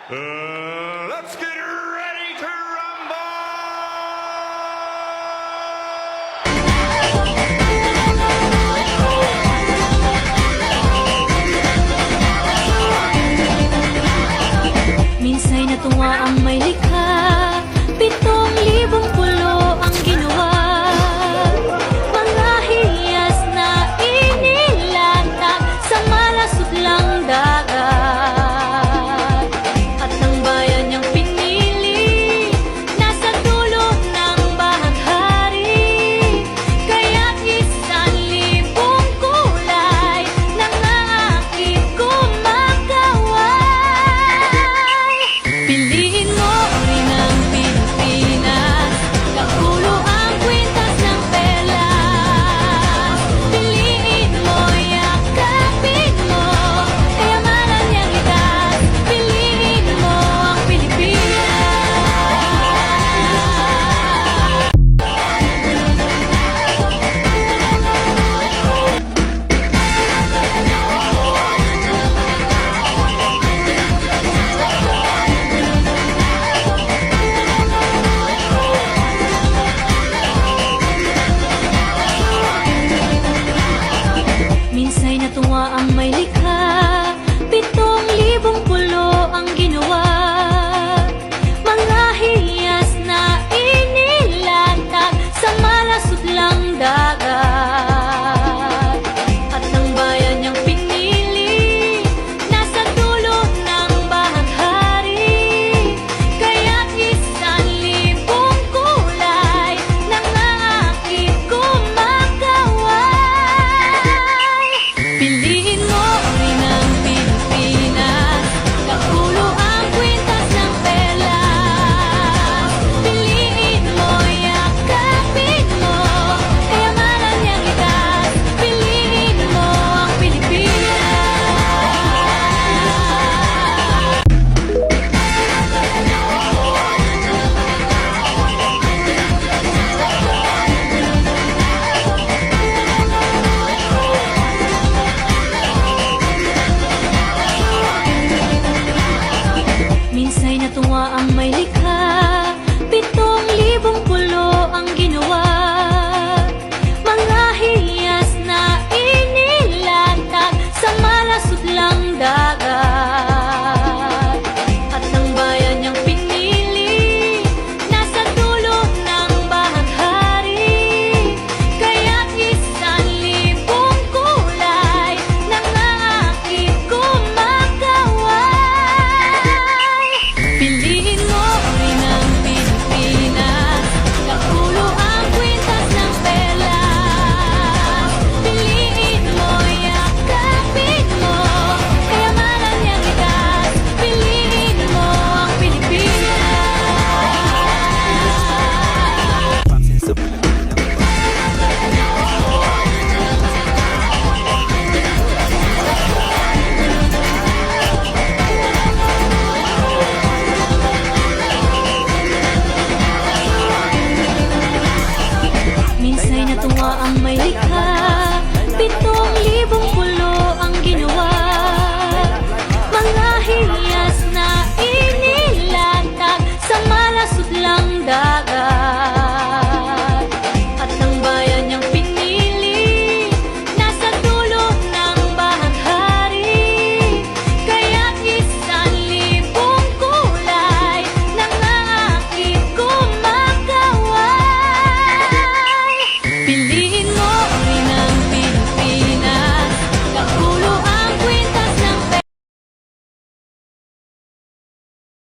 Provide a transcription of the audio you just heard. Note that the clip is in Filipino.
Let's get ready to rumble! Minsa'y natuwa ang may likha, 7,000 pulo ang ginawa. Mga hiyas na inilatag sa malasudlang dagat. At ng bayan niyang pinili, nasa dulo ng bahaghari. Kaya't 1,000 kulay ng aakit kumakaway. Piliin mo rin ang Pilipinas, kapulo ang kwintas ng pelas. Piliin mo, yakapin mo, kayamanan niyang itas. Piliin mo ang Pilipinas. Minsa'y natuwa ang may likha, 7,000 pulo ang ginawa. Mga hiyas na inilatag sa malasudlang dagat. At ng bayan niyang pinili, nasa dulo ng bahaghari. Kaya't 1,000 kulay ng aakit kumakaway. Piliin mo rin ang Pilipinas, kapulo ang kwintas ng pelas. Piliin mo, yakapin mo, kayamanan niyang itas. Piliin mo ang Pilipinas. Minsa'y natuwa ang